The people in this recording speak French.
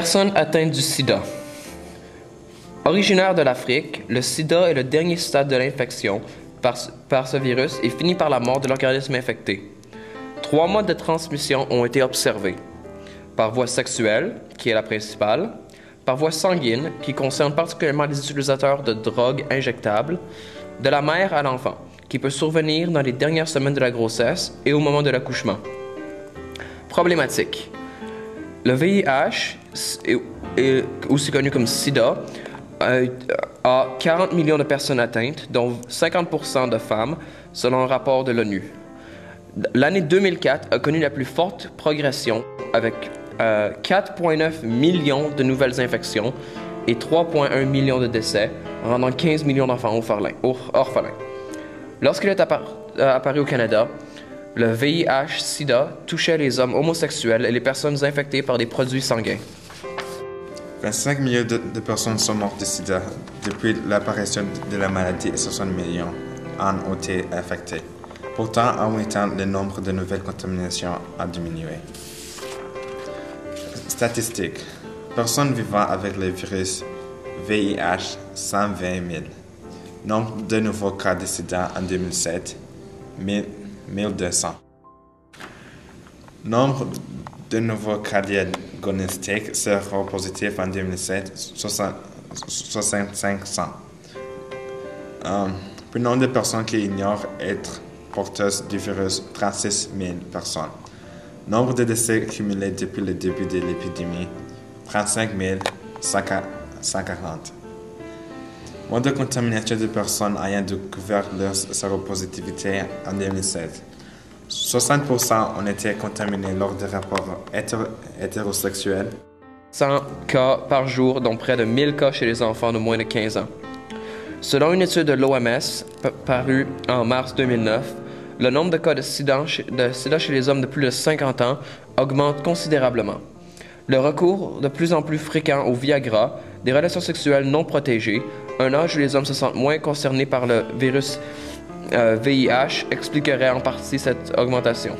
Personnes atteintes du sida. Originaire de l'Afrique, le sida est le dernier stade de l'infection par ce virus et finit par la mort de l'organisme infecté. 3 modes de transmission ont été observés. Par voie sexuelle, qui est la principale, par voie sanguine, qui concerne particulièrement les utilisateurs de drogues injectables, de la mère à l'enfant, qui peut survenir dans les dernières semaines de la grossesse et au moment de l'accouchement. Problématique. Le VIH, aussi connu comme SIDA, a 40 millions de personnes atteintes, dont 50% de femmes, selon un rapport de l'ONU. L'année 2004 a connu la plus forte progression, avec 4,9 millions de nouvelles infections et 3,1 millions de décès, rendant 15 millions d'enfants orphelins. Lorsqu'il est apparu au Canada, le VIH-Sida touchait les hommes homosexuels et les personnes infectées par des produits sanguins. 25 millions de personnes sont mortes de sida depuis l'apparition de la maladie et 60 millions en ont été affectés. Pourtant, en 8 ans, le nombre de nouvelles contaminations a diminué. Statistiques. Personnes vivant avec le virus VIH, 120 000. Nombre de nouveaux cas de sida en 2007, 1200. Nombre de nouveaux cas diagnostiques séropositifs en 2007, 6500. Le nombre de personnes qui ignorent être porteuses du virus, 36 000 personnes. Nombre de décès cumulés depuis le début de l'épidémie, 35 140. Mode de contamination de personnes ayant découvert leur séropositivité en 2007. 60% ont été contaminés lors de rapports hétérosexuels. 100 cas par jour, dont près de 1000 cas chez les enfants de moins de 15 ans. Selon une étude de l'OMS parue en mars 2009, le nombre de cas de sida chez les hommes de plus de 50 ans augmente considérablement. Le recours de plus en plus fréquent au Viagra, des relations sexuelles non protégées, un âge où les hommes se sentent moins concernés par le virus VIH expliquerait en partie cette augmentation.